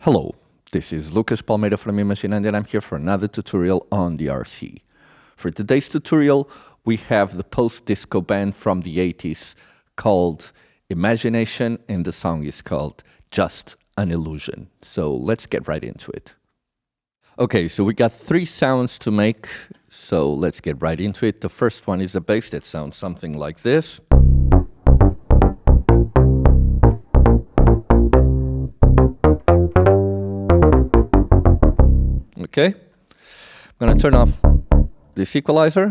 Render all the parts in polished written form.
Hello, this is Lucas Palmeira from Imaginando, and I'm here for another tutorial on DRC. For today's tutorial, we have the post-disco band from the 80s called Imagination, and the song is called Just an Illusion. So let's get right into it. Okay, so we got 3 sounds to make, so let's get right into it. The first one is a bass that sounds something like this. Okay, I'm going to turn off this equalizer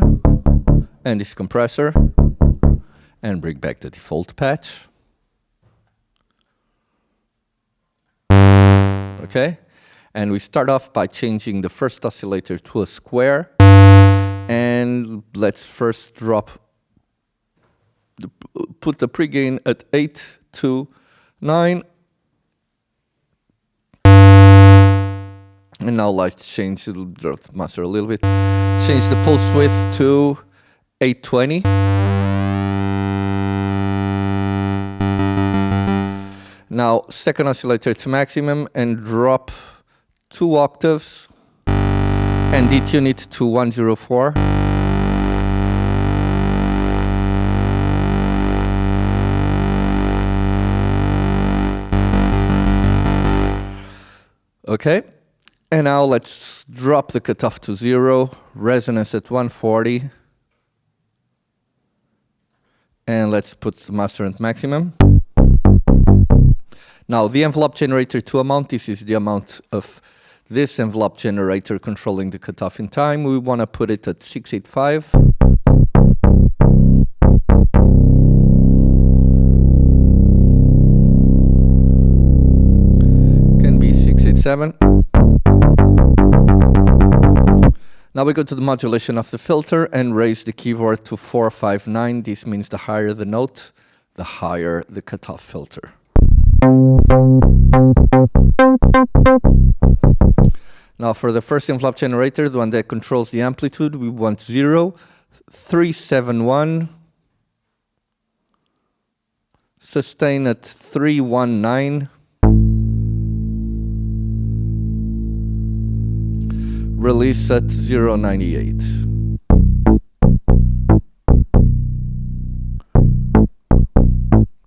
and this compressor and bring back the default patch. Okay, and we start off by changing the first oscillator to a square, and let's first put the pregain at 8 to 9. And now let's change the master a little bit. Change the pulse width to 820. Now second oscillator to maximum and drop 2 octaves and detune it to 104. Okay. And now let's drop the cutoff to 0, resonance at 140. And let's put the master at maximum. Now the envelope generator to amount, this is the amount of this envelope generator controlling the cutoff in time. We want to put it at 685. Can be 687. Now we go to the modulation of the filter and raise the keyboard to 459. This means the higher the note, the higher the cutoff filter. Now for the first envelope generator, the one that controls the amplitude, we want 0, 371, sustain at 319, release at 098.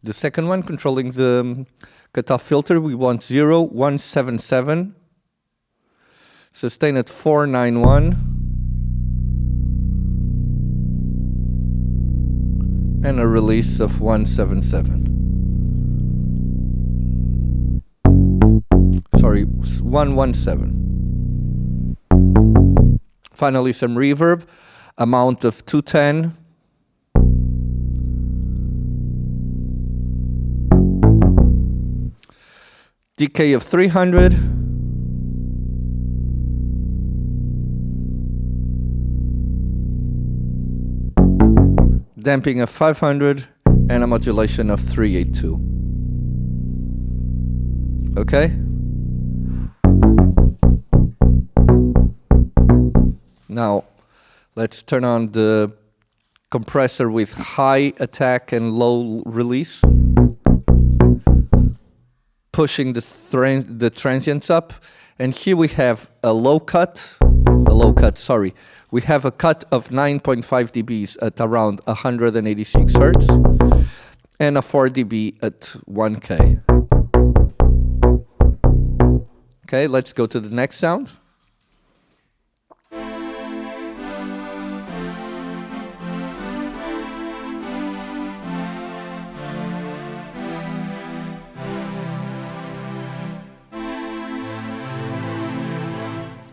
The second one, controlling the cutoff filter, we want 0, 177, sustain at 491, and a release of 177. Sorry, 117. Finally, some reverb, amount of 210. Decay of 300. Damping of 500 and a modulation of 382. Okay? Now, let's turn on the compressor with high attack and low release, pushing the transients up. And here we have we have a cut of 9.5 dBs at around 186 Hertz and a 4 dB at 1K. Okay, let's go to the next sound.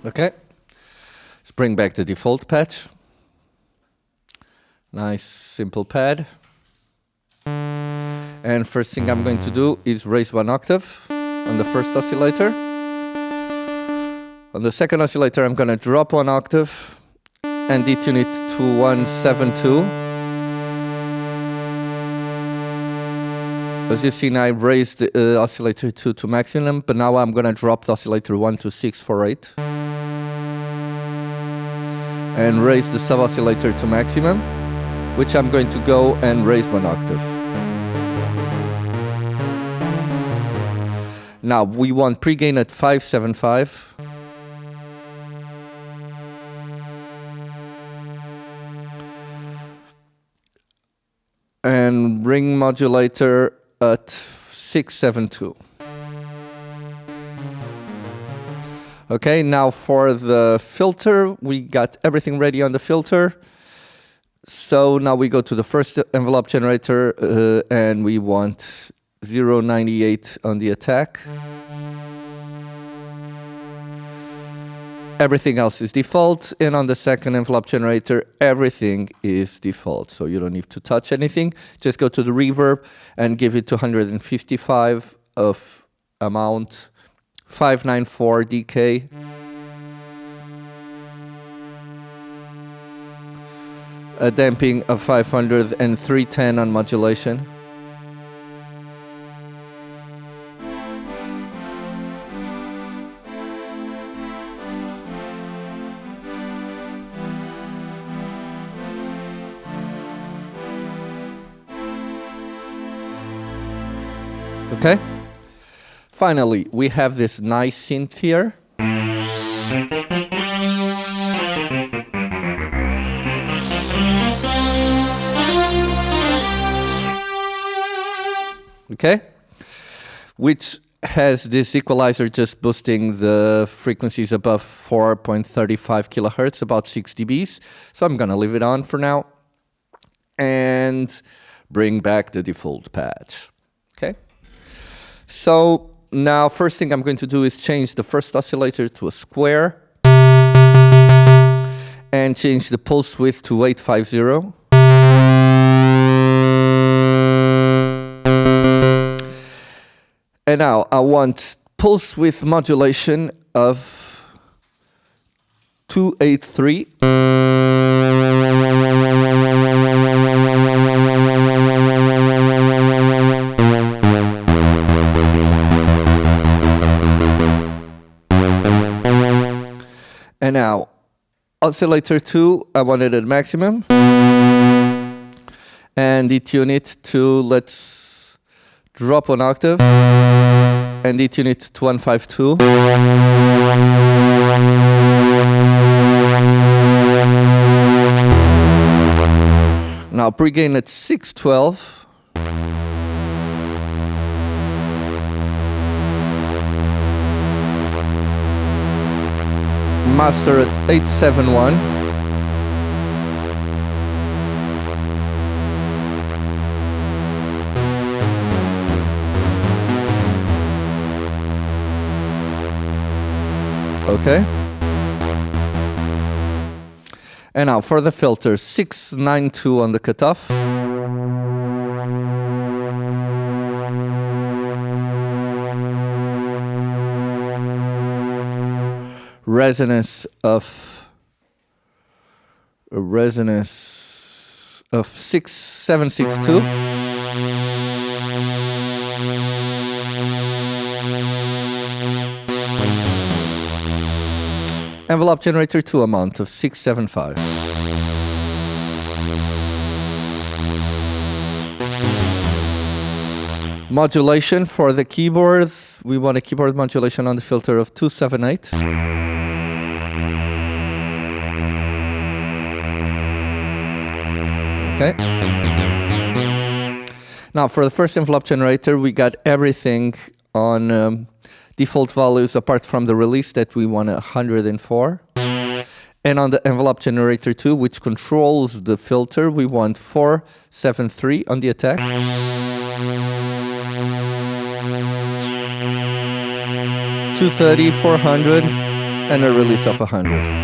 Okay, let's bring back the default patch. Nice simple pad. And first thing I'm going to do is raise 1 octave on the first oscillator. On the second oscillator, I'm going to drop 1 octave and detune it to 172. As you've seen, I raised the oscillator 2 to maximum, but now I'm going to drop the oscillator 1 to 648. And raise the sub-oscillator to maximum, which I'm going to go and raise 1 octave. Now we want pre-gain at 575. And ring modulator at 672. Okay, now for the filter, we got everything ready on the filter. So now we go to the first envelope generator and we want 098 on the attack. Everything else is default, and on the second envelope generator, everything is default. So you don't need to touch anything. Just go to the reverb and give it 255 of amount, 594 decay. A damping of 500 and 310 on modulation. Okay. Finally, we have this nice synth here. Okay. Which has this equalizer just boosting the frequencies above 4.35 kilohertz, about 6 dBs. So I'm going to leave it on for now and bring back the default patch. Okay. So now first thing I'm going to do is change the first oscillator to a square and change the pulse width to 850. And now I want pulse width modulation of 283. And now, oscillator 2, I want it at maximum. And detune it to, let's drop 1 octave. And detune it to 152. Now, pre-gain at 612. Master at 871. Okay. And now for the filter, 692 on the cutoff. Resonance of 6762. Envelope generator 2 amount of 675. Modulation for the keyboard, we want a keyboard modulation on the filter of 278. Okay. Now for the first envelope generator, we got everything on default values apart from the release that we want 104. And on the envelope generator 2, which controls the filter, we want 473 on the attack. 230, 400, and a release of 100.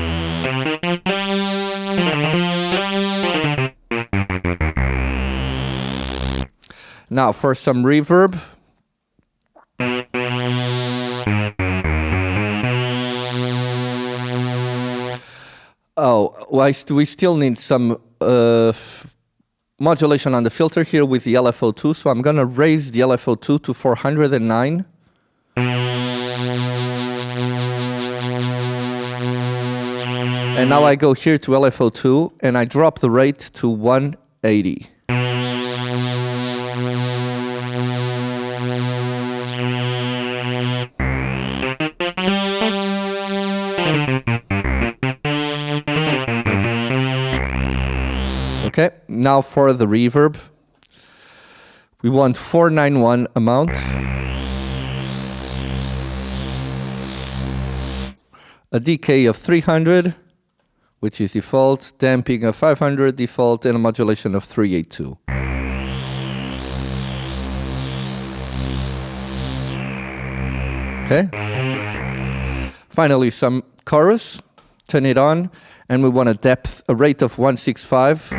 Now for some reverb. Oh, we still need some modulation on the filter here with the LFO2, so I'm going to raise the LFO2 to 409. And now I go here to LFO2 and I drop the rate to 180. Okay, now for the reverb. We want 491 amount. A decay of 300, which is default, damping of 500 default, and a modulation of 382. Okay. Finally, some chorus. Turn it on, and we want a rate of 165.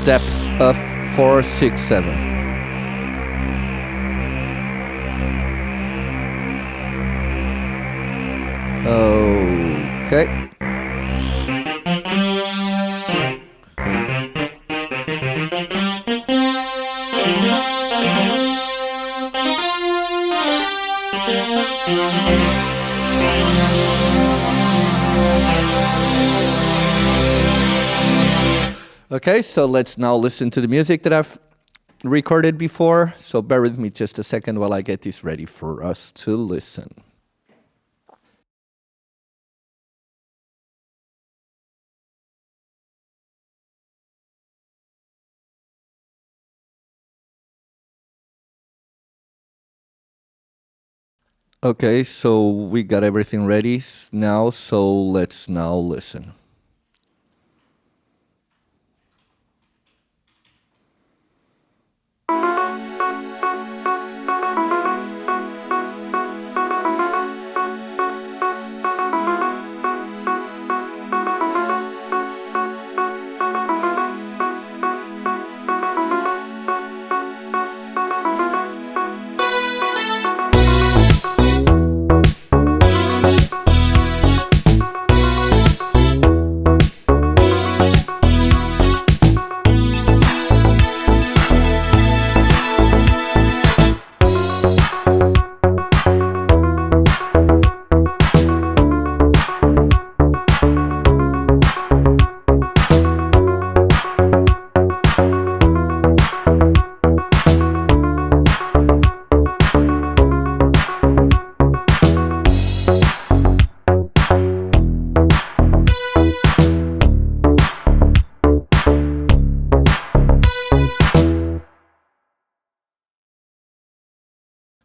Depth of 467. Okay. Okay, so let's now listen to the music that I've recorded before. So bear with me just a second while I get this ready for us to listen. Okay, so we got everything ready now, so let's now listen.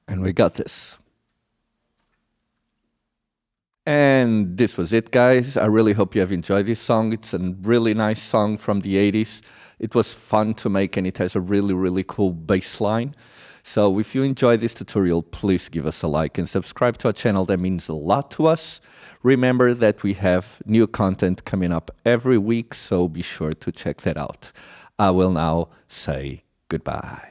And we got this. And this was it, guys. I really hope you have enjoyed this song. It's a really nice song from the 80s. It was fun to make, and it has a really, really cool bass line. So if you enjoyed this tutorial, please give us a like and subscribe to our channel. That means a lot to us. Remember that we have new content coming up every week, so be sure to check that out. I will now say goodbye.